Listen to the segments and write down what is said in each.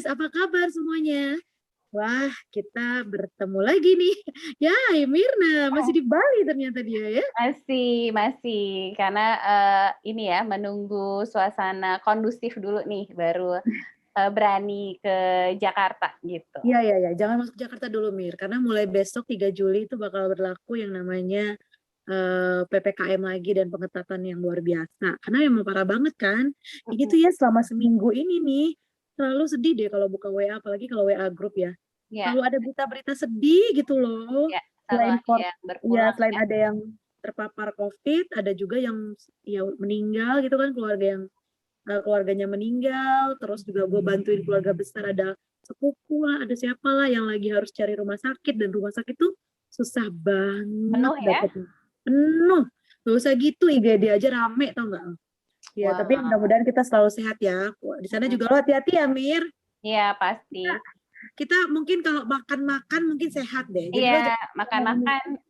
guys, apa kabar semuanya? Wah, kita bertemu lagi nih. Ya, Mirna masih di Bali ternyata dia ya. Masih, karena ini ya menunggu suasana kondusif dulu nih, baru berani ke Jakarta gitu. Iya, jangan masuk Jakarta dulu Mir, karena mulai besok 3 Juli itu bakal berlaku yang namanya PPKM lagi dan pengetatan yang luar biasa. Karena memang parah banget kan. Ini tuh ya selama seminggu ini nih, selalu sedih deh kalau buka WA, apalagi kalau WA grup ya. Ya, Selalu ada berita-berita sedih gitu loh. ya, selalu Selain ada yang berpulang selain ya. ada yang terpapar COVID, ada juga yang ya meninggal gitu kan, keluarganya meninggal, terus juga gue bantuin keluarga besar, ada sepupu lah, ada siapa lah yang lagi harus cari rumah sakit, dan rumah sakit tuh susah banget Penuh ya? dapetnya. Penuh. Gak usah gitu, IGD aja rame tau gak? Ya, tapi Wow. mudah-mudahan kita selalu sehat ya. Di sana juga lo hati-hati ya, Mir. Iya, pasti. Kita mungkin kalau makan-makan mungkin sehat deh. Jadi lo Iya, makan-makan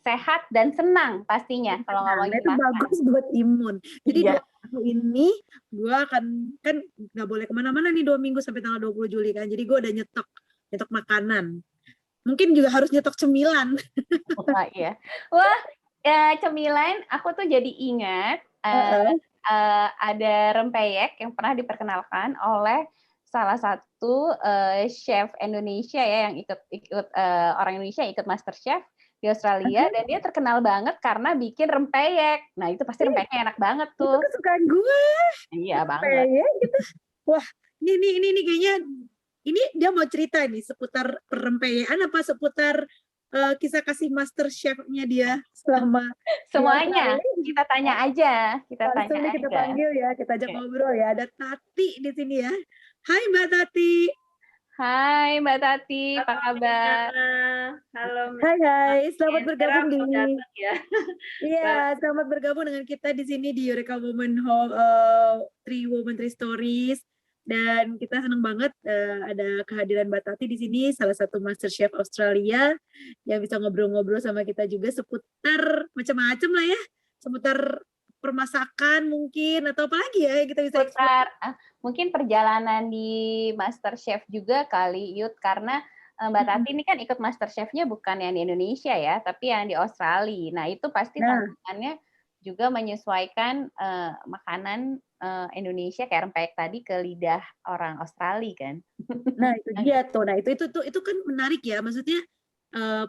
sehat dan senang pastinya kalau nah, ngomongin itu makan. bagus buat imun. Jadi Iya. 2 minggu ini gue akan, kan nggak boleh kemana-mana nih 2 minggu sampai tanggal 20 Juli kan. Jadi gue udah nyetok makanan. Mungkin juga harus nyetok cemilan. Wah, iya. Wah, cemilan aku tuh jadi ingat ada rempeyek yang pernah diperkenalkan oleh salah satu chef Indonesia ya, yang ikut orang Indonesia yang ikut MasterChef di Australia, dan dia terkenal banget karena bikin rempeyek. Nah, itu pasti rempeyeknya enak banget Itu tuh. kesukaan gue. Iya banget. Rempeyek gitu. Wah, ini kayaknya ini dia mau cerita nih seputar perempeyekan apa seputar kisah kasih master chef-nya dia selama Semuanya kita tanya aja, langsung nih kita panggil ya, kita ajak ngobrol ya. Ada Tati di sini ya. Hai Mbak Tati. Hai Mbak Tati, apa kabar? Halo. Hai, selamat bergabung di ya. Iya, selamat bergabung dengan kita di sini di Eureka Women Hall, Three Women Three Stories. Dan kita senang banget ada kehadiran Mbak Tati di sini, salah satu Master Chef Australia yang bisa ngobrol-ngobrol sama kita juga seputar macam-macam lah ya, seputar permasakan mungkin atau apa lagi ya kita bisa seputar mungkin perjalanan di Master Chef juga kali Yud, karena Mbak Tati ini kan ikut Master Chef-nya bukan yang di Indonesia ya, tapi yang di Australia. Nah, itu pasti tantangannya juga menyesuaikan makanan Indonesia kayak rempeyek tadi ke lidah orang Australia kan. Nah, itu dia tuh. Nah, itu kan menarik ya. Maksudnya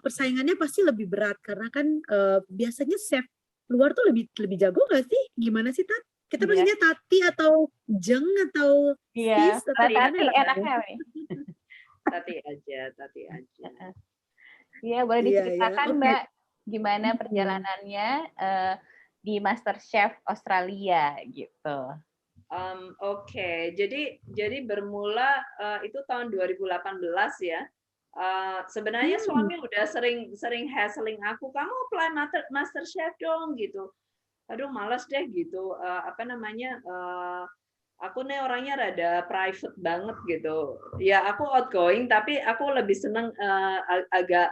persaingannya pasti lebih berat karena kan biasanya chef luar tuh lebih jago nggak sih? Gimana sih, Tat? Kita panggilnya Tati atau Jeng atau Sis atau Tati enaknya nih. Tati aja. Iya, boleh diceritakan Mbak gimana perjalanannya di Master Chef Australia gitu. Oke. Jadi bermula itu tahun 2018 ya. Sebenarnya suami udah sering hassling aku, kamu apply Master Chef dong gitu. Aduh malas deh gitu. Aku nih orangnya rada private banget gitu. Ya aku outgoing tapi aku lebih seneng agak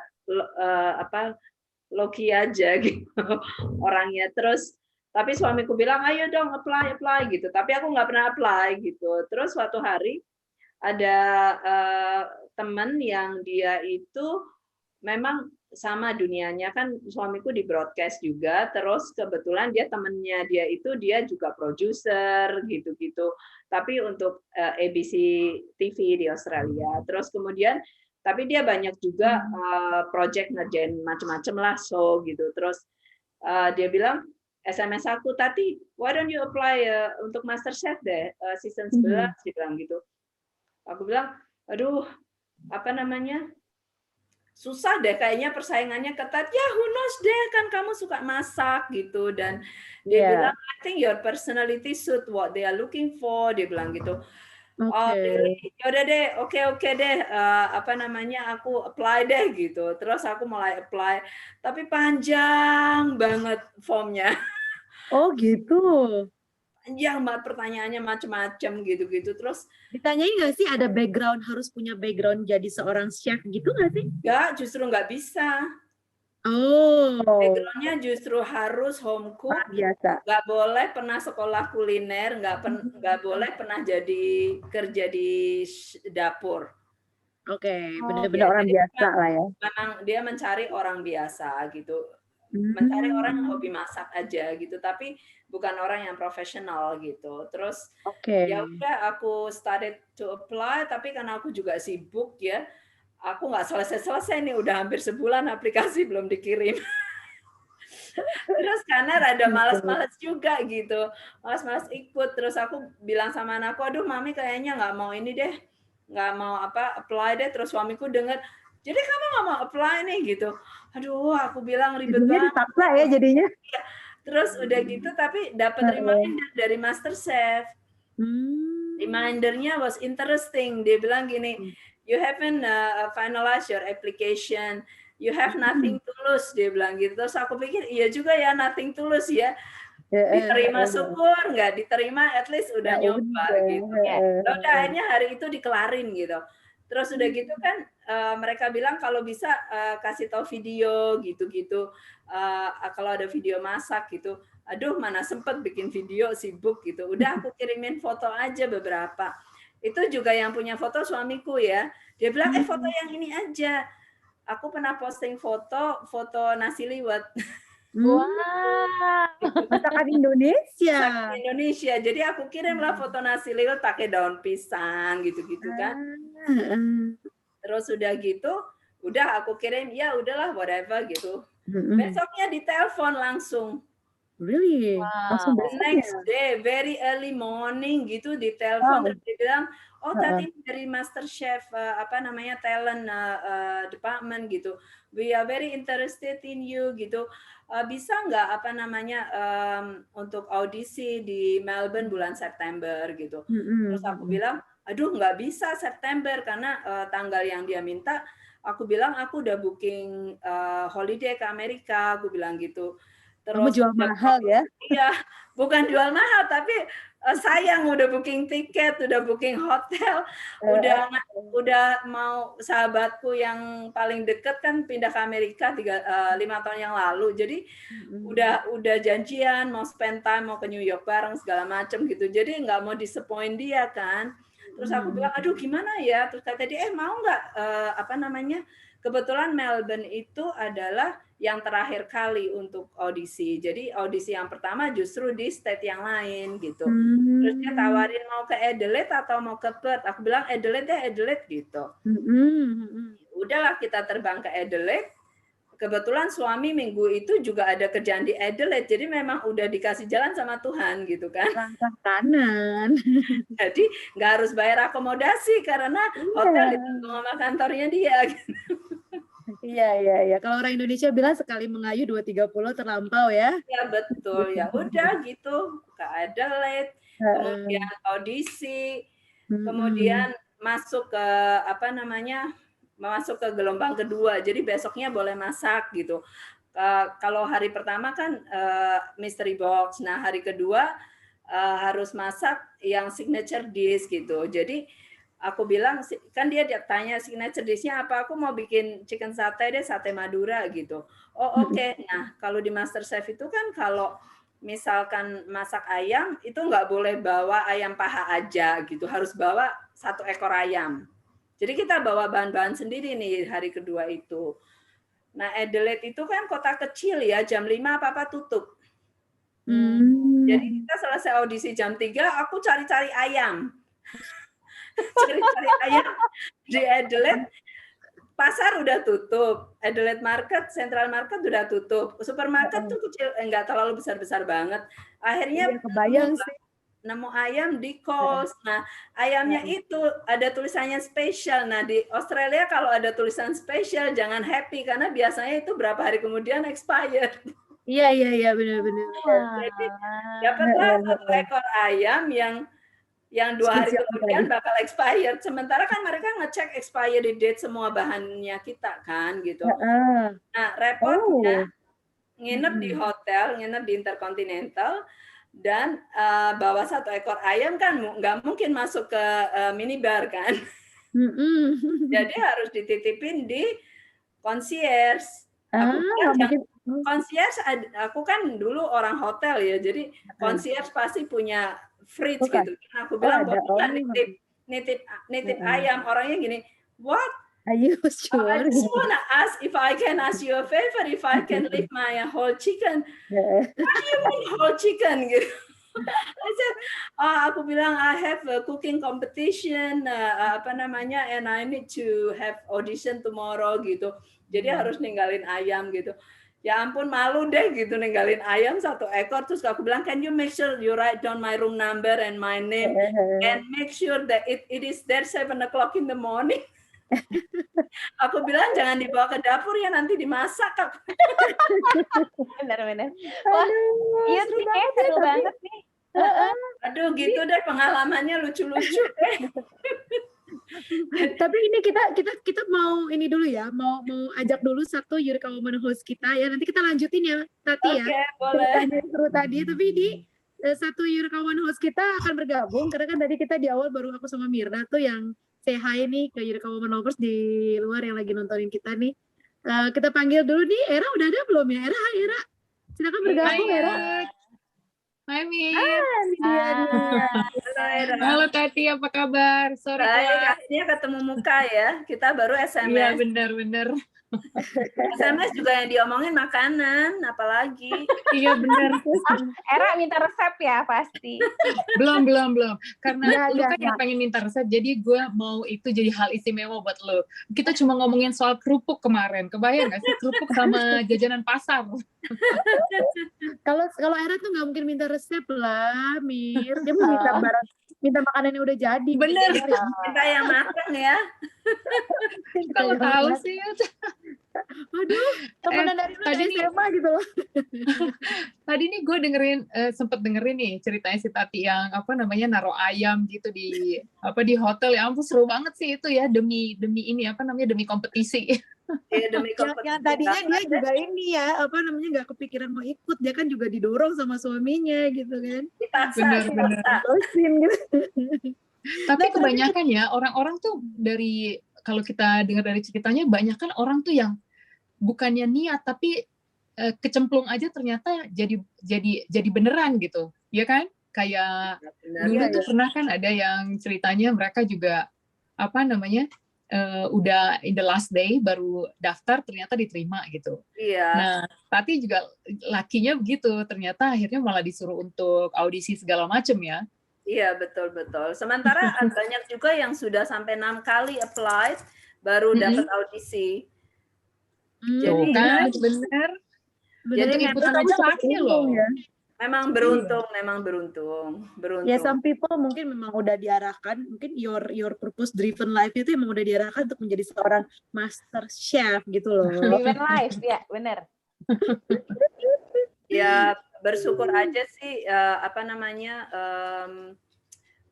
low-key aja gitu orangnya. Terus tapi suamiku bilang ayo dong apply gitu. Tapi aku nggak pernah apply gitu. Terus suatu hari ada teman yang dia itu memang sama dunianya, kan suamiku di broadcast juga, terus kebetulan dia temennya dia itu dia juga produser gitu-gitu, tapi untuk ABC TV di Australia. Terus kemudian tapi dia banyak juga project ngerjain macam-macam lah show gitu. Terus dia bilang SMS aku, Tati, why don't you apply untuk MasterChef deh season 11, dia bilang gitu. Aku bilang, aduh, susah deh kayaknya persaingannya ketat. Ya, who knows deh, kan kamu suka masak gitu. Dan dia bilang, I think your personality suit what they are looking for, dia bilang gitu. Oh, yaudah deh, oke deh, aku apply deh gitu. Terus aku mulai apply, tapi panjang banget formnya. Oh gitu. Panjang banget pertanyaannya, macam-macam gitu-gitu. Terus ditanyain nggak sih ada background, harus punya background jadi seorang chef gitu nggak sih? Enggak, justru nggak bisa. Oh, Background-nya justru harus home cook, luar biasa. nggak boleh pernah sekolah kuliner, nggak boleh pernah jadi kerja di dapur. Oke, Oh, bener-bener Ya, orang jadi biasa lah ya. memang dia mencari orang biasa gitu, mencari orang yang hobi Hmm, masak aja gitu, tapi bukan orang yang profesional gitu. Terus oke. ya udah aku started to apply, tapi karena aku juga sibuk ya, aku nggak selesai-selesai nih, udah hampir sebulan aplikasi belum dikirim. Terus karena rada malas-malas juga gitu, malas-malas ikut. Terus aku bilang sama anakku, aduh mami kayaknya nggak mau ini deh, nggak mau apply deh. Terus suamiku denger, jadi kamu nggak mau apply nih gitu. Aduh, aku bilang ribet Jadinya banget. dipaksa ya jadinya. Terus udah gitu, tapi dapat Heeh. reminder dari MasterChef. Hmm. Remindernya was interesting. Dia bilang gini, you haven't finalized your application, you have nothing to lose. Dia bilang gitu. Terus aku pikir iya juga ya, nothing to lose ya. Diterima syukur, nggak diterima at least udah Ya nyoba udah. gitu. ya. Nah, udah akhirnya hari itu dikelarin gitu. Terus udah gitu kan mereka bilang kalau bisa kasih tahu video gitu-gitu. Kalau ada video masak gitu. Aduh, mana sempet bikin video, sibuk gitu. Udah aku kirimin foto aja beberapa. Itu juga yang punya foto suamiku ya. Dia bilang, foto yang ini aja. Aku pernah posting foto nasi liwet. Wah. Masakan Indonesia. Masakan Indonesia. Jadi aku kirimlah foto nasi liwet pakai daun pisang gitu-gitu kan. Terus udah gitu, udah aku kirim, ya udahlah whatever gitu. Besoknya ditelepon langsung. Really? Langsung Wow. The next besoknya. day, very early morning gitu ditelepon Wow. terus dia bilang, oh Heeh. tadi dari MasterChef apa namanya talent department gitu. We are very interested in you gitu. Bisa nggak apa namanya untuk audisi di Melbourne bulan September gitu. Terus aku bilang, aduh nggak bisa September karena tanggal yang dia minta. Aku bilang aku udah booking holiday ke Amerika. Aku bilang gitu. Kamu Terus jual mahal ya? iya, bukan jual mahal tapi sayang udah booking tiket, udah booking hotel, udah mau sahabatku yang paling deket kan pindah ke Amerika 5 tahun yang lalu. Jadi udah janjian mau spend time mau ke New York bareng segala macam gitu. Jadi nggak mau disappoint dia kan. Terus aku bilang, aduh gimana ya? Terus kata dia, mau nggak apa namanya? Kebetulan Melbourne itu adalah yang terakhir kali untuk audisi. Jadi audisi yang pertama justru di state yang lain gitu. Terus dia tawarin mau ke Adelaide atau mau ke Perth. Aku bilang Adelaide deh, Adelaide gitu. Udahlah kita terbang ke Adelaide. Kebetulan suami minggu itu juga ada kerjaan di Adelaide, jadi memang udah dikasih jalan sama Tuhan gitu kan. Langkah kanan. Jadi nggak harus bayar akomodasi karena hotel ditanggung sama kantornya dia. Gitu. Iya. Kalau orang Indonesia bilang sekali mengayu 2.30 terlampau ya. Ya betul, ya udah gitu ke Adelaide, kemudian audisi, kemudian masuk ke apa namanya, masuk ke gelombang kedua. Jadi besoknya boleh masak gitu. Kalau hari pertama kan mystery box, nah hari kedua harus masak yang signature dish gitu. Jadi aku bilang kan dia tanya signature dish-nya apa, aku mau bikin chicken satay deh, sate Madura gitu. Oh oke. Nah kalau di MasterChef itu kan kalau misalkan masak ayam itu nggak boleh bawa ayam paha aja gitu, harus bawa 1 ekor ayam. Jadi kita bawa bahan-bahan sendiri nih hari kedua itu. Nah Adelaide itu kan kota kecil ya, jam 5 apa-apa tutup. Jadi kita selesai audisi jam 3, aku cari-cari ayam. Cari-cari ayam di Adelaide, pasar udah tutup, Adelaide Market, Central Market udah tutup, supermarket tuh kecil, nggak terlalu besar-besar banget. Akhirnya nemu ayam di Coles. Nah, ayamnya itu ada tulisannya spesial. Nah, di Australia kalau ada tulisan spesial jangan happy karena biasanya itu berapa hari kemudian expired. Iya benar-benar. Jadi dapatlah 1 ekor ayam yang 2 hari kemudian bakal expired. Sementara kan mereka ngecek expiry date semua bahannya kita kan gitu. Nah repotnya nginep di hotel, nginep di Intercontinental dan bawa 1 ekor ayam kan nggak mungkin masuk ke minibar kan. Jadi harus dititipin di concierge. Aku bilang mungkin. concierge, aku kan dulu orang hotel ya, jadi concierge pasti punya fridge Bukan. gitu. Aku bilang ada. boleh nggak nitip ayam, orangnya gini, what? Are you I sure? just wanna ask if I can ask you a favor, if I can leave my whole chicken. What do you mean whole chicken? Gitu. I said, aku bilang I have a cooking competition, apa namanya, and I need to have audition tomorrow gitu. Jadi harus ninggalin ayam gitu. Ya ampun, malu deh gitu ninggalin ayam 1 ekor. Terus aku bilang, can you make sure you write down my room number and my name and make sure that it is there 7 o'clock in the morning. Aku bilang jangan dibawa ke dapur ya, nanti dimasak. Benar-benar. Wah, iya sih, kayak seru banget nih. Aduh, gitu deh pengalamannya, lucu-lucu deh. Tapi ini kita mau ini dulu ya, mau ajak dulu satu Eureka Woman host kita ya. Nanti kita lanjutin ya, Tati ya. Oke, boleh. Ceritanya seru tadi, tapi ini satu Eureka Woman host kita akan bergabung karena kan tadi kita di awal baru aku sama Mirna tuh yang say hi nih ke Eureka Woman lovers di luar yang lagi nontonin kita nih. Kita panggil dulu nih, Era udah ada belum ya? Era, hai Era. Silakan bergabung, Era. Hai Mir. Halo Era. Halo Tati, apa kabar? Sorry telat. Akhirnya ketemu muka ya. Kita baru SMS. Iya benar-benar. SMS juga yang diomongin makanan, apalagi. Iya benar. Era minta resep ya pasti. Belum. Karena lu kan yang pengen minta resep, jadi gue mau itu jadi hal istimewa buat lu. Kita cuma ngomongin soal kerupuk kemarin. Kebayang nggak sih kerupuk sama jajanan pasar? Kalau Era tuh nggak mungkin minta resep lah, Mir. Dia mau minta makanan yang udah jadi. Bener. Minta yang matang ya. Kalau tahu sih. Aduh, temenan dari tadi SMA gitu loh. Tadi nih gue sempet dengerin nih ceritanya si Tati yang apa namanya naruh ayam gitu di hotel. Ya ampun seru banget sih itu ya, demi ini apa namanya, demi kompetisi. Iya, demi kompetisi. Yang tadinya dia juga ini ya, apa namanya, nggak kepikiran mau ikut, dia kan juga didorong sama suaminya gitu kan. Bener. Gitu. Tapi kebanyakan ya orang-orang tuh kalau kita dengar dari ceritanya, banyak kan orang tuh yang bukannya niat tapi kecemplung aja ternyata jadi beneran gitu, ya kan? Kayak dulu tuh pernah kan ada yang ceritanya mereka juga apa namanya udah in the last day baru daftar ternyata diterima gitu. Iya. Nah, Tati juga lakinya begitu, ternyata akhirnya malah disuruh untuk audisi segala macem ya. Iya, betul. Sementara banyak juga yang sudah sampai 6 kali apply baru dapat audisi. Jadi kan benar. Jadi ikutan aja laki loh. Ya. Memang beruntung. Ya, some people mungkin memang udah diarahkan, mungkin your purpose driven life itu memang udah diarahkan untuk menjadi seorang master chef gitu loh. Driven life, ya benar. Ya, bersyukur aja sih apa namanya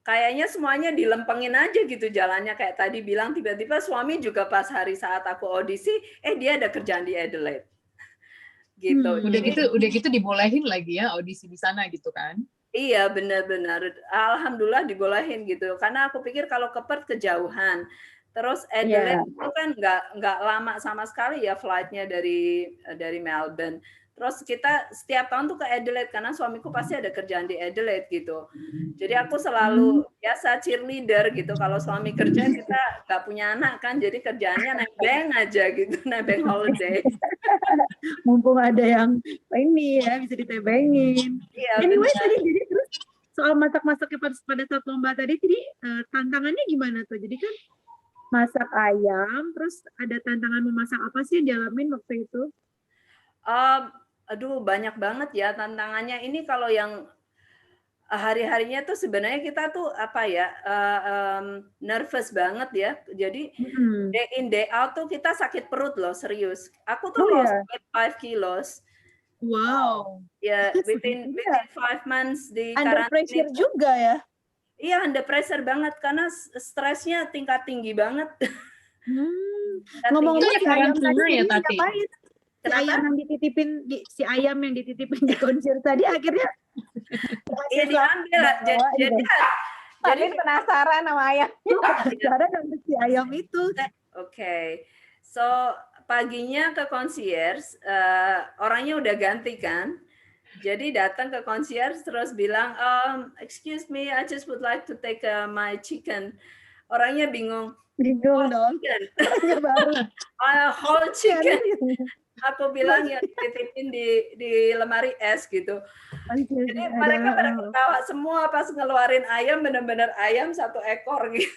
kayaknya semuanya dilempengin aja gitu jalannya, kayak tadi bilang tiba-tiba suami juga pas hari saat aku audisi dia ada kerjaan di Adelaide gitu. Udah gitu dibolehin lagi ya audisi di sana gitu kan. Iya, benar-benar alhamdulillah dibolehin gitu, karena aku pikir kalau ke Perth kejauhan. Terus Adelaide itu kan nggak lama sama sekali ya flightnya dari Melbourne. Terus kita setiap tahun tuh ke Adelaide karena suamiku pasti ada kerjaan di Adelaide gitu. Jadi aku selalu biasa cheerleader gitu. Kalau suami kerja kita nggak punya anak kan, jadi kerjaannya nebeng aja gitu, nebeng holiday. Mumpung ada yang ini ya bisa ditebengin. Iya, anyway tadi jadi terus soal masak-masaknya pada saat lomba tadi, jadi tantangannya gimana tuh? Jadi kan masak ayam, terus ada tantangan memasak apa sih yang dialamin waktu itu? Aduh, banyak banget ya tantangannya. Ini kalau yang hari-harinya tuh sebenarnya kita tuh apa ya, nervous banget ya. Jadi day in day out tuh kita sakit perut loh, serius. Aku tuh lost 5 kilos. Wow. Ya, within 5 months di under pressure juga ya? Iya, under pressure banget karena stresnya tingkat tinggi banget. Ngomong-ngomong si ayam tadi ya, Tati? Si ayam yang dititipin di konser tadi akhirnya diambil. Jadi penasaran sama ayam. Penasaran sama si ayam itu. Oke. So paginya ke concierge, orangnya udah ganti kan. Jadi datang ke concierge terus bilang, excuse me, I just would like to take my chicken. Orangnya bingung. Bingung dong. Chicken. Orangnya baru. Whole chicken. Aku bilang yang dititipin di lemari es gitu. Jadi mereka pada ketawa semua pas ngeluarin ayam, benar-benar ayam 1 ekor gitu.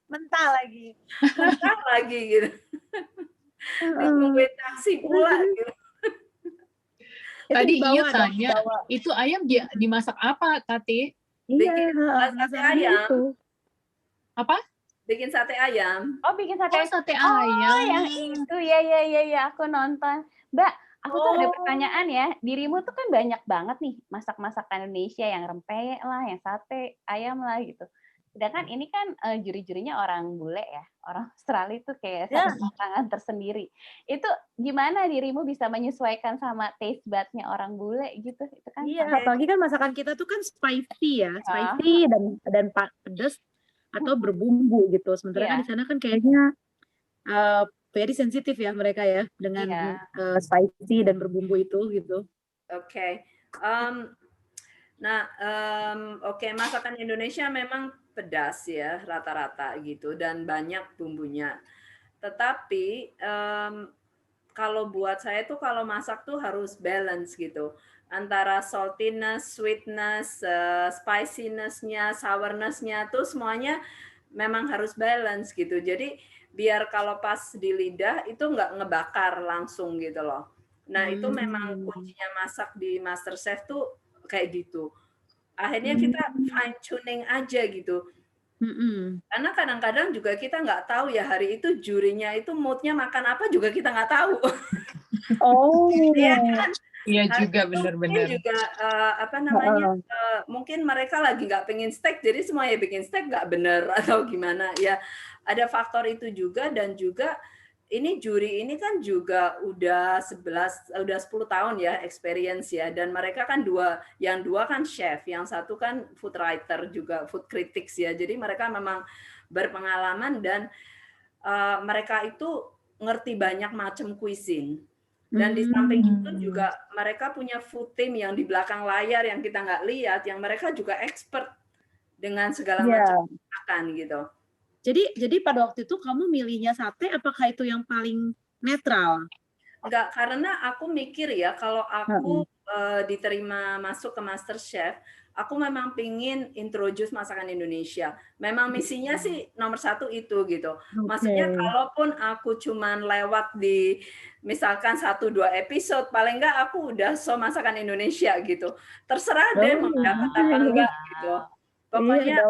Mentah lagi. Mentah lagi gitu. Ditungguin taksi pula gitu. Tadi dibawa Iya dong, tanya, dibawa. itu ayam dimasak apa, Tati? Bikin sate masakannya ayam. itu. Apa? Bikin sate ayam. Oh, bikin sate. Oh, sate Oh, ayam. yang itu. Ya, aku nonton. Mbak, aku tuh ada Oh. pertanyaan ya. Dirimu tuh kan banyak banget nih masak-masakan Indonesia, yang rempeyek lah, yang sate ayam lah gitu. Sedangkan ini kan juri-jurinya orang bule ya, orang Australia tuh kayak Ya. satu tangan tersendiri. Itu gimana dirimu bisa menyesuaikan sama taste budnya orang bule gitu? Itu kan Iya, apalagi kan masakan kita tuh kan spicy ya, spicy dan pedas atau berbumbu gitu. Sementara kan di sana kan kayaknya very sensitif ya mereka ya dengan spicy dan berbumbu itu gitu. Oke. Oke, masakan Indonesia memang pedas ya rata-rata gitu dan banyak bumbunya. Tetapi kalau buat saya tuh kalau masak tuh harus balance gitu antara saltiness, sweetness, spiciness-nya, sourness-nya tuh semuanya memang harus balance gitu. Jadi biar kalau pas di lidah itu nggak ngebakar langsung gitu loh. Nah itu memang kuncinya masak di MasterChef tuh kayak gitu. Akhirnya kita fine tuning aja gitu. Karena kadang-kadang juga kita nggak tahu ya hari itu jurinya itu moodnya makan apa juga kita nggak tahu. Oh, Iya kan? Iya juga benar-benar. Mungkin juga mungkin mereka lagi nggak pengen steak, jadi semuanya bikin steak nggak bener atau gimana ya. Ada faktor itu juga dan juga ini juri ini kan juga udah 10 tahun ya experience ya, dan mereka kan yang dua kan chef, yang satu kan food writer juga food critics ya. Jadi mereka memang berpengalaman dan mereka itu ngerti banyak macam cuisine. Dan di samping itu juga mereka punya food team yang di belakang layar yang kita nggak lihat, yang mereka juga expert dengan segala macam makan gitu. Jadi pada waktu itu kamu milihnya sate, apakah itu yang paling netral? Enggak, karena aku mikir ya kalau aku diterima masuk ke MasterChef, aku memang pingin introduce masakan Indonesia. Memang misinya sih nomor 1 itu gitu. Maksudnya kalaupun aku cuman lewat di misalkan 1-2 episode, paling enggak aku udah show masakan Indonesia gitu. Terserah deh mau dapat apa enggak gitu. Pokoknya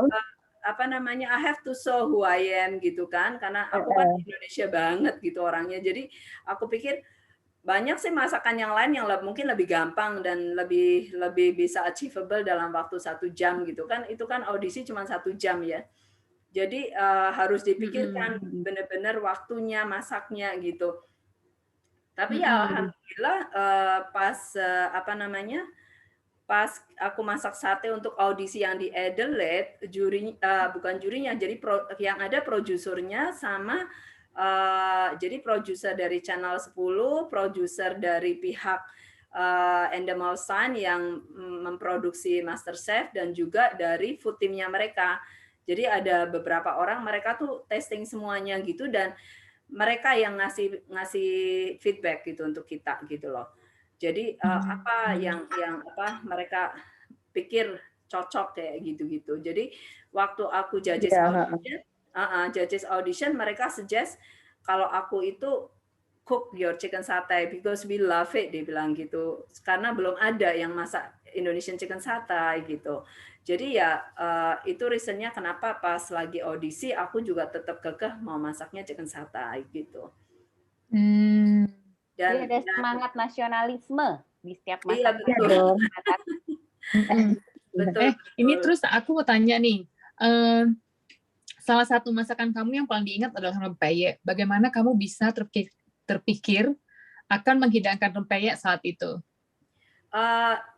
I have to show who I am gitu kan, karena aku kan Indonesia banget gitu orangnya. Jadi aku pikir banyak sih masakan yang lain yang mungkin lebih gampang dan lebih bisa achievable dalam waktu 1 jam gitu kan. Itu kan audisi cuma 1 jam ya. Jadi harus dipikirkan benar-benar waktunya masaknya gitu. Tapi ya alhamdulillah pas aku masak sate untuk audisi yang di Adelaide, bukan jurinya, jadi yang ada produsernya sama jadi produser dari Channel 10, produser dari pihak Endemol Shine yang memproduksi MasterChef, dan juga dari food teamnya mereka. Jadi ada beberapa orang, mereka tuh testing semuanya gitu, dan mereka yang ngasih feedback gitu untuk kita gitu loh. Jadi apa yang mereka pikir cocok kayak gitu-gitu. Jadi waktu aku judges audition, mereka suggest kalau aku itu cook your chicken satay because we love it, dia bilang gitu. Karena belum ada yang masak Indonesian chicken satay gitu. Jadi ya itu reasonnya kenapa pas lagi audisi aku juga tetap kekeh mau masaknya chicken satay gitu. Dan ada semangat nasionalisme di setiap masakan. Iya, betul. Betul. Ini terus aku mau tanya nih, salah satu masakan kamu yang paling diingat adalah rempeyek. Bagaimana kamu bisa terpikir akan menghidangkan rempeyek saat itu?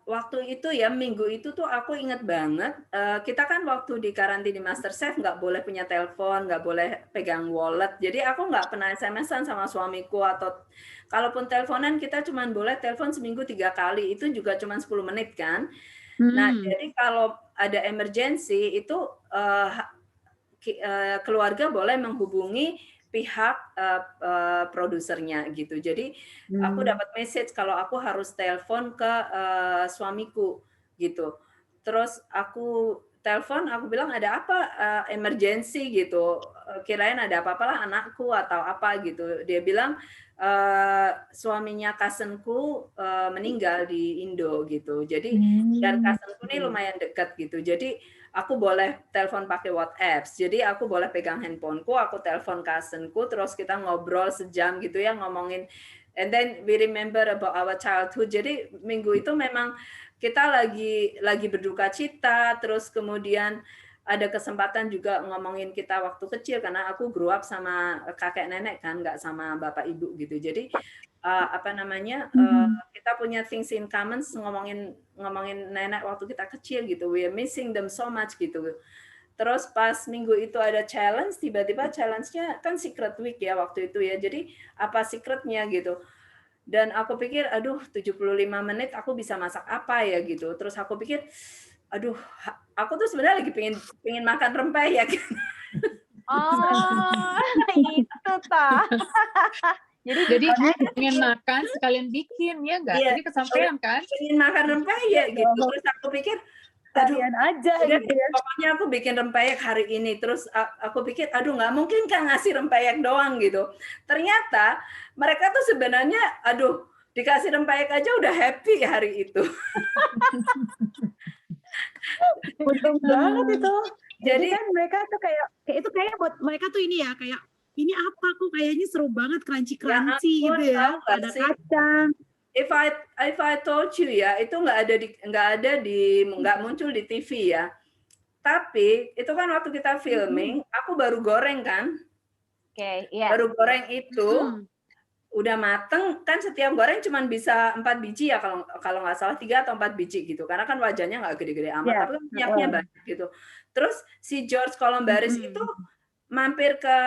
waktu itu ya, minggu itu tuh aku inget banget, kita kan waktu di karantina di MasterChef nggak boleh punya telepon, nggak boleh pegang wallet. Jadi aku nggak pernah SMS-an sama suamiku, atau kalaupun teleponan kita cuma boleh telepon seminggu 3 kali, itu juga cuma 10 menit kan. Nah, jadi kalau ada emergency itu keluarga boleh menghubungi pihak produsernya gitu. Jadi aku dapat message kalau aku harus telepon ke suamiku gitu. Terus aku telepon, aku bilang ada apa, emergency gitu. Kirain ada apa-apa lah anakku atau apa gitu. Dia bilang suaminya cousinku meninggal di Indo gitu. Jadi dan cousinku ini lumayan dekat gitu. Jadi aku boleh telepon pakai WhatsApp. Jadi aku boleh pegang handphoneku, aku telepon cousinku, terus kita ngobrol sejam gitu ya, ngomongin. And then we remember about our childhood. Jadi minggu itu memang kita lagi berduka cita, terus kemudian ada kesempatan juga ngomongin kita waktu kecil, karena aku grow up sama kakek nenek kan, nggak sama bapak ibu gitu. Jadi kita punya things in common, ngomongin nenek waktu kita kecil gitu. We are missing them so much gitu. Terus pas minggu itu ada challenge, tiba-tiba challenge-nya kan secret week ya waktu itu ya. Jadi apa secretnya gitu. Dan aku pikir, aduh 75 menit aku bisa masak apa ya gitu. Terus aku pikir, aduh, aku tuh sebenarnya lagi pengen makan rempeyek. Oh, itu toh. Jadi pengen makan sekalian bikin ya nggak? Iya, Jadi kesampaian kan? pengen makan rempeyek gitu. Terus aku pikir, aduh, Kalian aja gitu ya. pokoknya aku bikin rempeyek hari ini. Terus aku pikir, aduh nggak mungkin kan ngasih rempeyek doang gitu. Ternyata mereka tuh sebenarnya, aduh, dikasih rempeyek aja udah happy hari itu. Untung banget itu. Jadi Jadi kan mereka tuh kayak itu kayak buat mereka tuh ini ya, kayak ini apa kok kayaknya seru banget, crunchy ampun, gitu ya. tahu nggak Ada sih? kacang. If I told you ya, itu nggak muncul di TV ya. Tapi itu kan waktu kita filming, aku baru goreng kan. Oke, iya. Baru goreng itu udah mateng, kan setiap goreng cuma bisa 4 biji ya, kalau nggak salah 3 atau 4 biji gitu. Karena kan wajannya nggak gede-gede amat, tapi kan minyaknya banyak gitu. Terus si George Colombaris itu mampir ke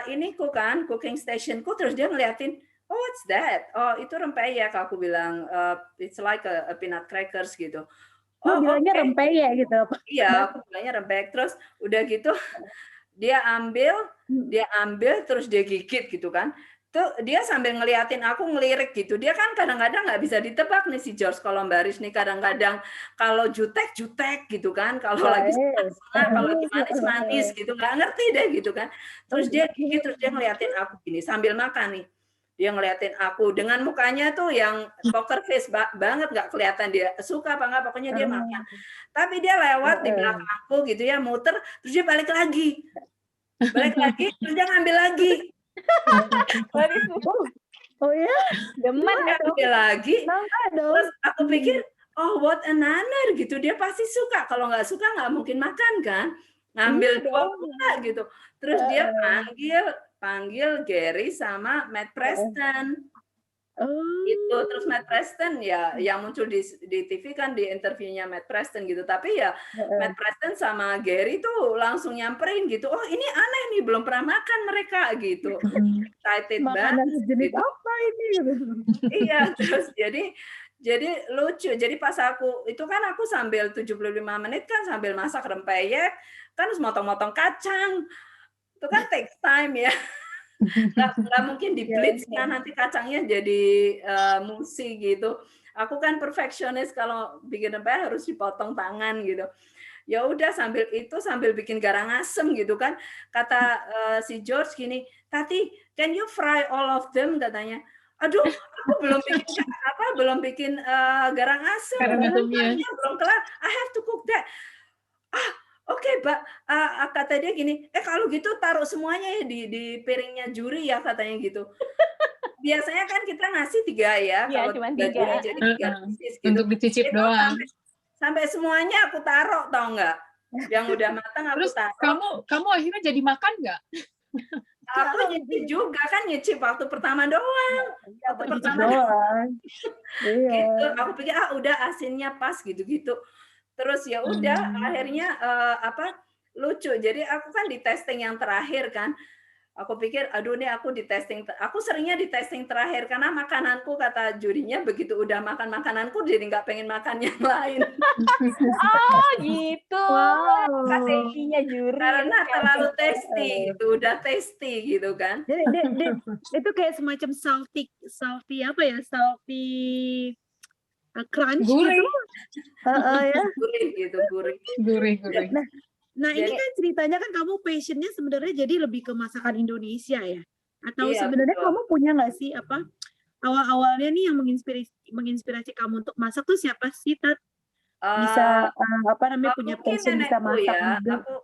iniku kan, cooking stationku, terus dia ngeliatin, oh what's that? Oh itu rempeyek, aku bilang, it's like a peanut crackers gitu. Oh, bilangnya oke. rempeyek gitu. Iya, aku bilangnya rempeyek. Terus udah gitu dia ambil terus dia gigit gitu kan. Tuh dia sambil ngeliatin aku, ngelirik gitu. Dia kan kadang-kadang nggak bisa ditebak nih si George Colombaris nih, kadang-kadang kalau jutek gitu kan, kalau lagi setengah, kalau lagi manis gitu, nggak ngerti deh gitu kan. Terus dia gigit, terus dia ngeliatin aku gini sambil makan nih. Dia ngeliatin aku dengan mukanya tuh yang poker face banget, nggak kelihatan dia suka apa nggak, pokoknya dia makan. Tapi dia lewat di belakang aku gitu ya, muter, terus dia balik lagi, terus dia ngambil lagi. Oh ya, Demen Dia ambil lagi. dong. Terus aku pikir, oh what a manner gitu, dia pasti suka. Kalau nggak suka nggak mungkin makan kan. Ngambil 2 bunga gitu. Terus dia panggil Gary sama Matt Preston. Itu terus Matt Preston ya yang muncul di TV kan, di interviewnya Matt Preston gitu. Tapi ya Matt Preston sama Gary tuh langsung nyamperin gitu. Oh ini aneh nih, belum pernah makan mereka gitu. Excited Makanan banget. sejenis Gitu. apa ini? Iya, terus jadi lucu. Jadi pas aku itu kan aku sambil 75 menit kan sambil masak rempeyek, kan harus motong-motong kacang. Itu kan takes time ya. Nggak mungkin di blitz kan, nanti kacangnya jadi musi gitu. Aku kan perfeksionis, kalau bikin rempeyek harus dipotong tangan gitu. Ya udah sambil bikin garang asem gitu kan. Kata si George gini, Tati, can you fry all of them, katanya. Aduh, aku belum bikin garang asem, belum kelar. I have to cook that. Oke, Mbak, kata dia gini, kalau gitu taruh semuanya ya di piringnya juri ya, katanya gitu. Biasanya kan kita ngasih 3 ya, kalau cuma 3 juri jadi 3 pieces gitu. Untuk dicicip doang. Sampai semuanya aku taruh, tau nggak? Yang udah matang aku Terus taruh. kamu akhirnya jadi makan nggak? Aku nyicip juga kan, nyicip waktu pertama doang. Ya, Waktu nyicip pertama doang. Iya. gitu. Aku pikir udah asinnya pas gitu-gitu. Terus ya udah akhirnya lucu. Jadi aku kan di testing yang terakhir kan. Aku pikir aduh nih aku di testing, aku seringnya di testing terakhir karena makananku kata jurinya begitu udah makan makananku jadi nggak pengen makan yang lain. Oh gitu. Wow. Strateginya juri. Karena Oke, terlalu oke. tasty gitu, udah tasty gitu kan. Jadi itu kayak semacam salty apa ya? Salty crunch Gurih. gitu. Ya. Gurih gitu, gurih. Gurih. Nah, ini Jadi- kan ceritanya kan kamu passionnya sebenarnya jadi lebih ke masakan Indonesia ya? Atau Iya, sebenarnya betul. kamu punya nggak sih apa awal-awalnya nih yang menginspirasi kamu untuk masak tuh siapa sih, Tat? Bisa apa namanya punya mungkin passion bisa nenekku masak ya. juga. Aku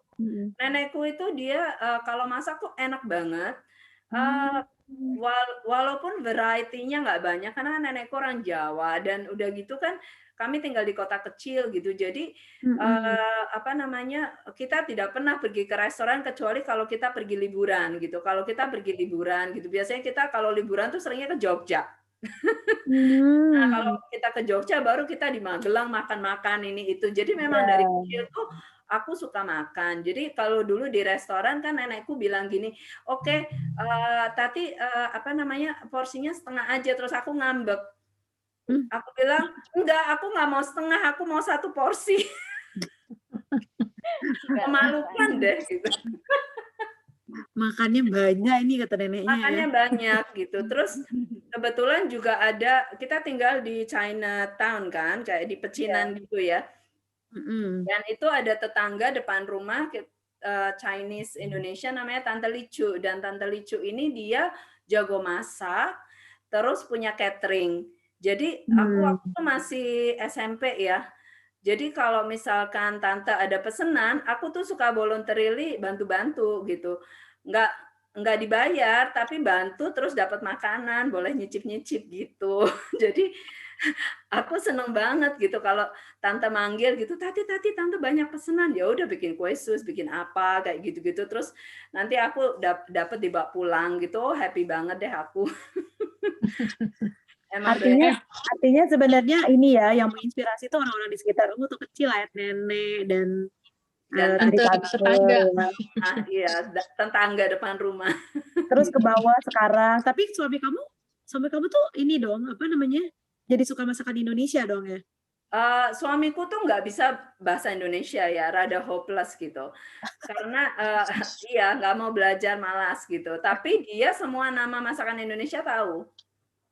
nenekku itu dia kalau masak tuh enak banget. Walaupun variety-nya nggak banyak karena nenekku orang Jawa dan udah gitu kan kami tinggal di kota kecil gitu. Jadi apa namanya, kita tidak pernah pergi ke restoran kecuali kalau kita pergi liburan gitu. Kalau kita pergi liburan gitu, biasanya kita kalau liburan tuh seringnya ke Jogja. Nah, kalau kita ke Jogja baru kita di Magelang makan-makan ini itu. Jadi memang dari kecil tuh aku suka makan. Jadi kalau dulu di restoran kan nenekku bilang gini, oke, Tati apa namanya porsinya setengah aja, terus aku ngambek. Aku bilang enggak, aku nggak mau setengah, aku mau 1 porsi. Memalukan deh gitu. Makannya banyak ini kata neneknya. Makannya banyak gitu. Terus kebetulan juga ada, kita tinggal di Chinatown kan, kayak di pecinan gitu ya. Dan itu ada tetangga depan rumah Chinese Indonesia namanya Tante Licu. Dan Tante Licu ini dia jago masak, terus punya catering. Jadi aku waktu itu masih SMP ya. Jadi kalau misalkan tante ada pesanan, aku tuh suka voluntarily bantu-bantu gitu. Nggak dibayar, tapi bantu terus dapat makanan, boleh nyicip-nyicip gitu. Jadi aku seneng banget gitu kalau tante manggil gitu, Tati tante banyak pesanan, ya udah bikin kue sus, bikin apa kayak gitu-gitu. Terus nanti aku dapat dibawa pulang gitu, happy banget deh aku. Artinya sebenarnya ini ya yang menginspirasi itu orang-orang di sekitar kamu tuh kecil ya, nenek dan tetangga. Iya, tetangga depan rumah. Terus ke bawah sekarang. Tapi suami kamu tuh ini dong, apa namanya? Jadi suka masakan Indonesia dong ya? Suamiku tuh nggak bisa bahasa Indonesia ya, rada hopeless gitu. Karena iya nggak mau belajar, malas gitu. Tapi dia semua nama masakan Indonesia tahu.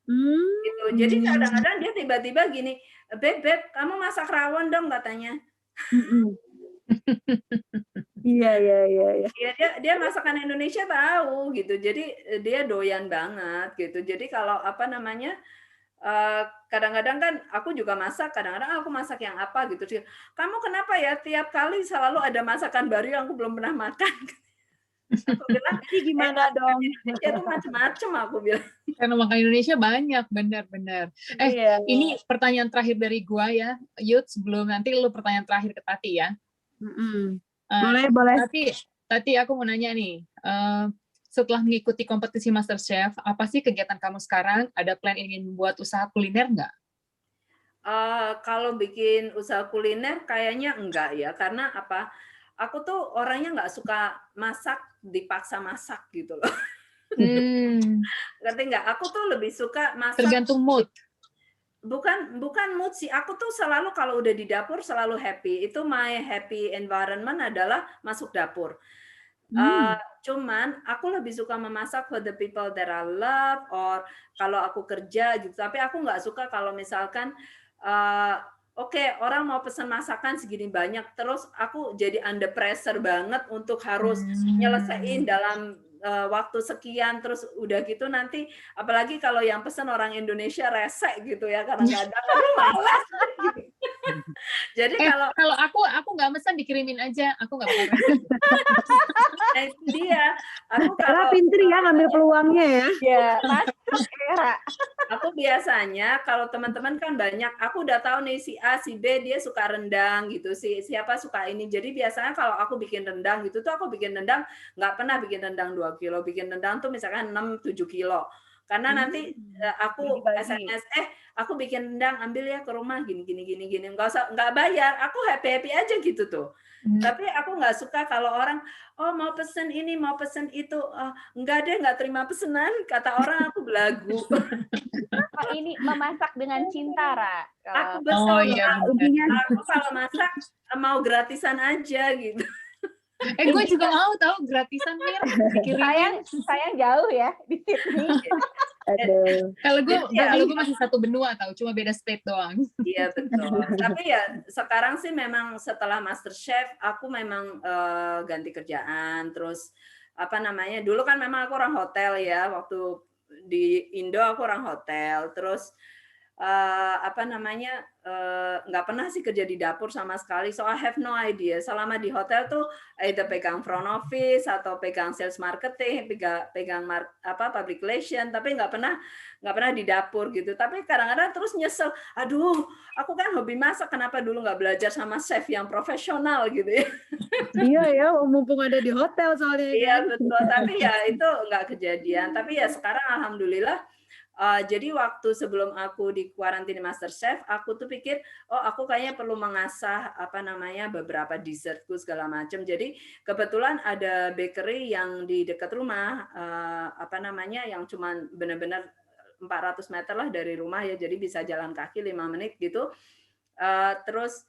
Gitu. Jadi kadang-kadang dia tiba-tiba gini, Beb, kamu masak rawon dong katanya. Iya. Iya, dia masakan Indonesia tahu gitu. Jadi dia doyan banget gitu. Jadi kalau apa namanya, kadang-kadang kan aku juga masak, kadang-kadang aku masak yang apa gitu. Kamu kenapa ya tiap kali selalu ada masakan baru yang aku belum pernah makan? Aku bilang, jadi gimana dong? Indonesia tuh macam-macam aku bilang. Karena makan Indonesia banyak, benar-benar. Ini pertanyaan terakhir dari gua ya, Yud, sebelum nanti lu pertanyaan terakhir ke Tati ya. Boleh. Tati, aku mau nanya nih, setelah mengikuti kompetisi MasterChef, apa sih kegiatan kamu sekarang? Ada plan ingin membuat usaha kuliner nggak? Kalau bikin usaha kuliner kayaknya enggak ya, karena apa? Aku tuh orangnya nggak suka masak, dipaksa masak gitu loh. Ngerti nggak? Aku tuh lebih suka masak. Tergantung mood. Bukan mood sih. Aku tuh selalu kalau udah di dapur selalu happy. Itu my happy environment adalah masuk dapur. Cuman aku lebih suka memasak for the people that I love, or kalau aku kerja gitu. Tapi aku nggak suka kalau misalkan oke, orang mau pesan masakan segini banyak, terus aku jadi under pressure banget untuk harus nyelesain dalam waktu sekian, terus udah gitu nanti, apalagi kalau yang pesan orang Indonesia resek gitu ya, kadang-kadang aduh malas. Jadi kalau aku nggak pesan, dikirimin aja, aku nggak bakal resek. Nah, itu dia. Aku Karena pinter ya ngambil peluangnya ya. Ya, masuk era. Aku aku biasanya kalau teman-teman kan banyak, aku udah tahu nih si A, si B dia suka rendang gitu, siapa suka ini. Jadi biasanya kalau aku bikin rendang gitu tuh aku bikin rendang nggak pernah bikin rendang 2 kilo, bikin rendang tuh misalkan 6-7 kilo. Karena nanti aku Bagi-bagi. SMS, aku bikin rendang, ambil ya ke rumah gini gini gini gini. Nggak bayar, aku happy aja gitu tuh. Tapi aku nggak suka kalau orang, oh mau pesen ini, mau pesen itu, enggak deh, nggak terima pesenan, kata orang aku belagu. Oh, ini memasak dengan cinta, Ra. Aku Oh betul, iya benar. Intinya aku kalau masak mau gratisan aja gitu. Gue juga mau tahu gratisan Mir dikirimin. Sayang jauh ya di Sydney. aduh. Kalau Ya, gue masih satu benua tahu, cuma beda state doang. iya betul. Tapi ya sekarang sih memang setelah MasterChef aku memang ganti kerjaan. Terus apa namanya? Dulu kan memang aku orang hotel ya. Waktu di Indo aku orang hotel. Terus apa namanya? Nggak pernah sih kerja di dapur sama sekali. So I have no idea. Selama di hotel tuh either pegang front office atau pegang sales marketing, pegang public relation, tapi nggak pernah di dapur gitu. Tapi kadang-kadang terus nyesel, aduh, aku kan hobi masak, kenapa dulu nggak belajar sama chef yang profesional gitu ya. Iya ya, mumpung ada di hotel soalnya Iya kan. betul, tapi ya itu nggak kejadian. Tapi ya sekarang alhamdulillah, jadi waktu sebelum aku di kuarantina MasterChef, aku tuh pikir, oh aku kayaknya perlu mengasah apa namanya beberapa dessertku segala macam. Jadi kebetulan ada bakery yang di dekat rumah, apa namanya yang cuman benar-benar 400 meter lah dari rumah ya, jadi bisa jalan kaki 5 menit gitu. Terus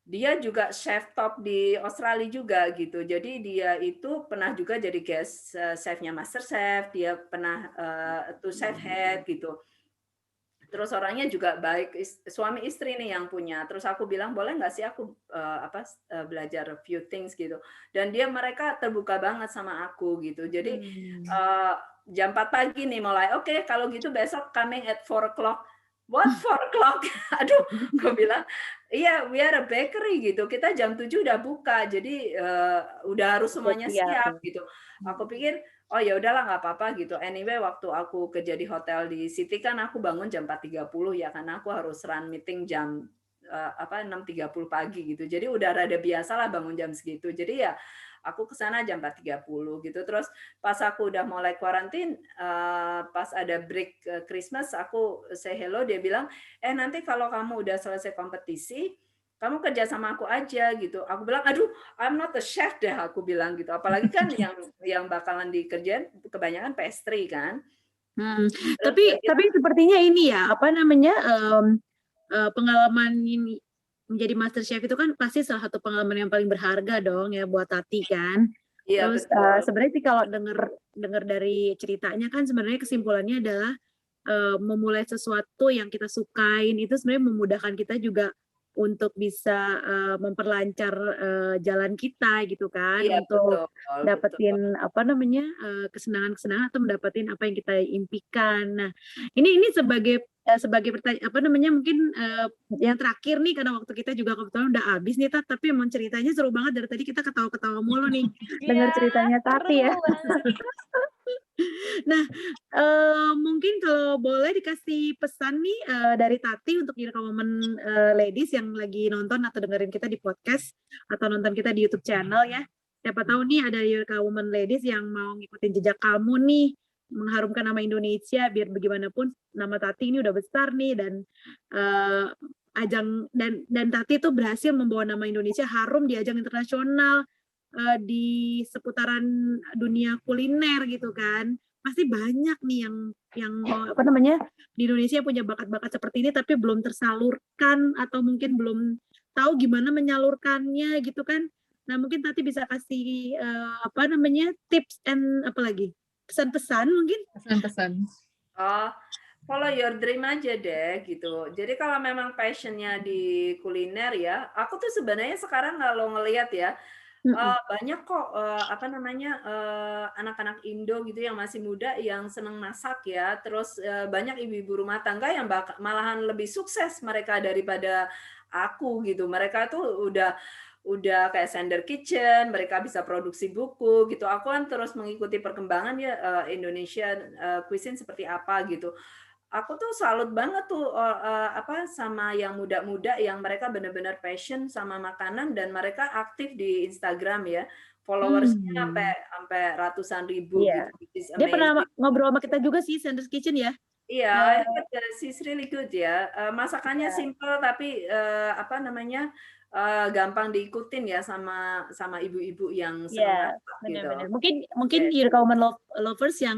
dia juga chef top di Australia juga gitu. Jadi dia itu pernah juga jadi guest chefnya MasterChef, dia pernah tuh chef head gitu. Terus orangnya juga baik, suami istri nih yang punya. Terus aku bilang boleh nggak sih aku belajar a few things gitu. Dan mereka terbuka banget sama aku gitu. Jadi jam 4 pagi nih mulai. Oke, kalau gitu besok coming at 4 o'clock. What 4 o'clock? Aduh, gue bilang, iya, we are a bakery gitu. Kita jam 7 udah buka, jadi udah harus semuanya siap gitu. Aku pikir, oh ya udahlah nggak apa-apa gitu. Anyway, waktu aku kerja di hotel di City kan aku bangun jam 4.30 ya, karena aku harus run meeting jam 6.30 pagi gitu. Jadi udah rada biasa lah bangun jam segitu. Jadi ya aku ke sana jam 4.30 gitu. Terus pas aku udah mulai kuarantin, pas ada break Christmas, aku say hello, dia bilang, nanti kalau kamu udah selesai kompetisi, kamu kerja sama aku aja gitu. Aku bilang, aduh, I'm not a chef deh, aku bilang gitu. Apalagi kan yang bakalan dikerjain kebanyakan pastry kan. Tapi sepertinya ini ya, apa namanya, pengalaman ini menjadi master chef itu kan pasti salah satu pengalaman yang paling berharga dong ya buat Tati kan. Iya, Terus betul. sebenarnya sih kalau dengar dari ceritanya kan sebenarnya kesimpulannya adalah memulai sesuatu yang kita sukain itu sebenarnya memudahkan kita juga untuk bisa memperlancar jalan kita gitu kan, Iya, untuk betul. dapetin apa namanya kesenangan-kesenangan atau mendapetin apa yang kita impikan. Nah, ini sebagai pertanyaan apa namanya mungkin yang terakhir nih karena waktu kita juga kebetulan udah habis nih Tat, tapi emang ceritanya seru banget dari tadi kita ketawa-ketawa mulu nih dengar ceritanya Tati ya. Nah, mungkin kalau boleh dikasih pesan nih dari Tati untuk Eureka Women Ladies yang lagi nonton atau dengerin kita di podcast atau nonton kita di YouTube channel ya. Siapa tahu nih ada Eureka Women Ladies yang mau ngikutin jejak kamu nih, mengharumkan nama Indonesia biar bagaimanapun nama Tati ini udah besar nih dan ajang dan Tati tuh berhasil membawa nama Indonesia harum di ajang internasional di seputaran dunia kuliner gitu kan. Pasti banyak nih yang apa namanya di Indonesia punya bakat-bakat seperti ini tapi belum tersalurkan atau mungkin belum tahu gimana menyalurkannya gitu kan. Nah, mungkin Tati bisa kasih apa namanya tips and apa lagi? Pesan-pesan mungkin? Pesan-pesan. Oh, follow your dream aja deh gitu. Jadi kalau memang passionnya di kuliner ya, aku tuh sebenarnya sekarang kalau ngelihat ya, banyak kok apa namanya anak-anak Indo gitu yang masih muda yang seneng masak ya. Terus banyak ibu-ibu rumah tangga yang malahan lebih sukses mereka daripada aku gitu. Mereka tuh udah kayak Sender Kitchen, mereka bisa produksi buku gitu. Aku kan terus mengikuti perkembangan ya Indonesia cuisine seperti apa gitu. aku tuh salut banget tuh apa sama yang muda-muda yang mereka benar-benar passion sama makanan dan mereka aktif di Instagram ya. Followersnya sampai ratusan ribu Iya. gitu. Which is Dia pernah amazing. ngobrol sama kita juga sih, Sanders Kitchen ya. Iya, she's really good ya. Masakannya Iya. simple tapi apa namanya gampang diikutin ya sama ibu-ibu yang senang Iya, masak gitu. benar-benar. Mungkin Eureka Women Lovers yang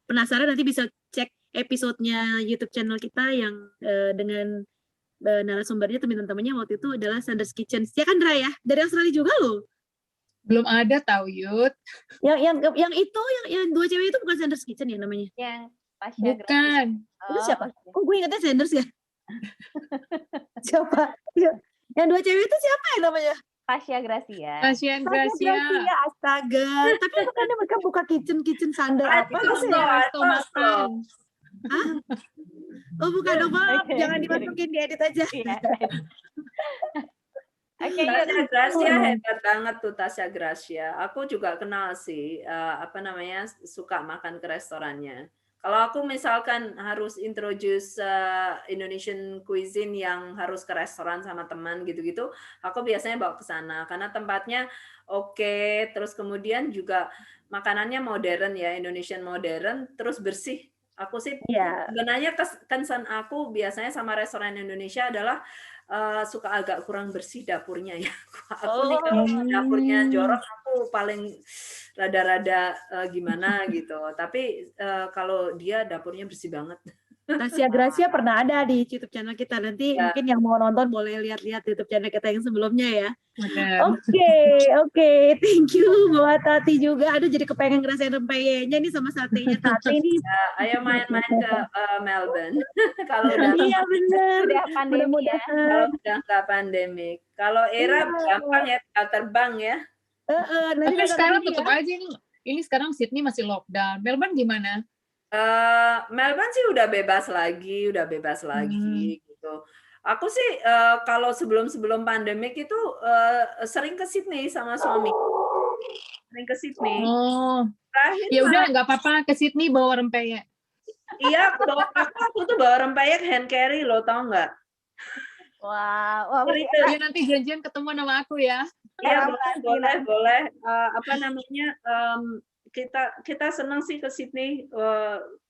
penasaran nanti bisa cek episodenya YouTube channel kita yang dengan narasumbernya teman-temannya waktu itu adalah Sanders Kitchen. Ya kan, Dra ya? Dari Australia juga loh. Belum ada tahu Yud. Yang dua cewek itu bukan Sanders Kitchen ya namanya? Yang Tasya Bukan. Itu siapa? Kok gue ingetnya Sanders ya? Siapa? Yang dua cewek itu siapa ya namanya? Tasya Gracia. Kasihan Gracia. Ya, astaga. Tapi bukannya mereka buka kitchen sandal apa Itu gitu ya? Resto makan. Hah? Oh bukan, oh, maaf. Oke. Jangan dimasukin, diedit aja. Iya. Oke, Tasya yuk. Gracia hebat banget tuh Tasya Gracia. Aku juga kenal sih apa namanya suka makan ke restorannya. Kalau aku misalkan harus introduce Indonesian cuisine yang harus ke restoran sama teman gitu-gitu, aku biasanya bawa ke sana karena tempatnya oke, terus kemudian juga makanannya modern ya, Indonesian modern, terus bersih. Aku sih Iya. sebenarnya concern aku biasanya sama restoran Indonesia adalah suka agak kurang bersih dapurnya ya. Aku nih kalau dapurnya jorok aku paling rada-rada gimana gitu. Tapi kalau dia dapurnya bersih banget. Tasya Gracia pernah ada di YouTube channel kita. Nanti Ya. mungkin yang mau nonton boleh lihat-lihat YouTube channel kita yang sebelumnya ya. Benar. Oke. Thank you buat Tati juga. Aduh jadi kepengen ngerasain rempeyenya nih sama satenya Tati nih. Ya, ayo main-main ke Melbourne. Kalau udah Iya bener. Udah pandemi ya. Mudah-mudahan. kalau udah nggak pandemik. Kalau era Iya. gampang ya tinggal terbang ya. Nanti Tapi sekarang ini tetap aja nih. Ini sekarang Sydney masih lockdown. Melbourne gimana? Melbourne sih udah bebas lagi gitu. Aku sih kalau sebelum pandemik itu sering ke Sydney sama suami. Sering ke Sydney. Oh, Terakhir ya udah malah- nggak apa-apa ke Sydney bawa rempeyek. Iya, aku tuh bawa rempeyek hand carry lo tau nggak? Wah, Cerita. Ya nanti janjian ketemu sama aku ya. Iya boleh. Apa namanya? Kita senang sih ke Sydney.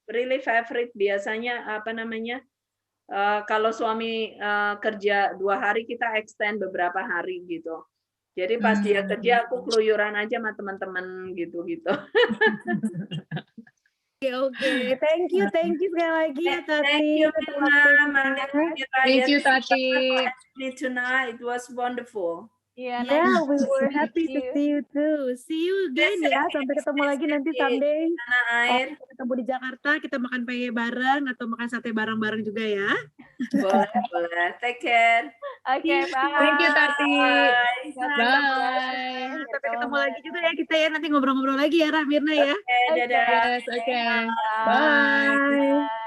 Really favorite biasanya apa namanya? Kalau suami kerja 2 hari kita extend beberapa hari gitu. Jadi pas dia kerja aku keluyuran aja sama teman-teman gitu-gitu. Oke. Thank you sekali lagi ya Tati. Thank you, atas Mima. waktunya. Thank you, Tati. Tonight it was wonderful. Iya, Yeah, we were to happy meet to you. see you too. See you again ya. Sampai ketemu lagi nanti someday. Tanah air. Kita ketemu di Jakarta, kita makan peye bareng atau makan sate bareng-bareng juga ya. Boleh. Take care. Oke, bye. Thank you, Tati. Bye. Bye. Sampai ketemu lagi juga ya kita ya. Nanti ngobrol-ngobrol lagi ya, Mirna ya. Dadah. Yes, okay. Bye. Bye. Bye.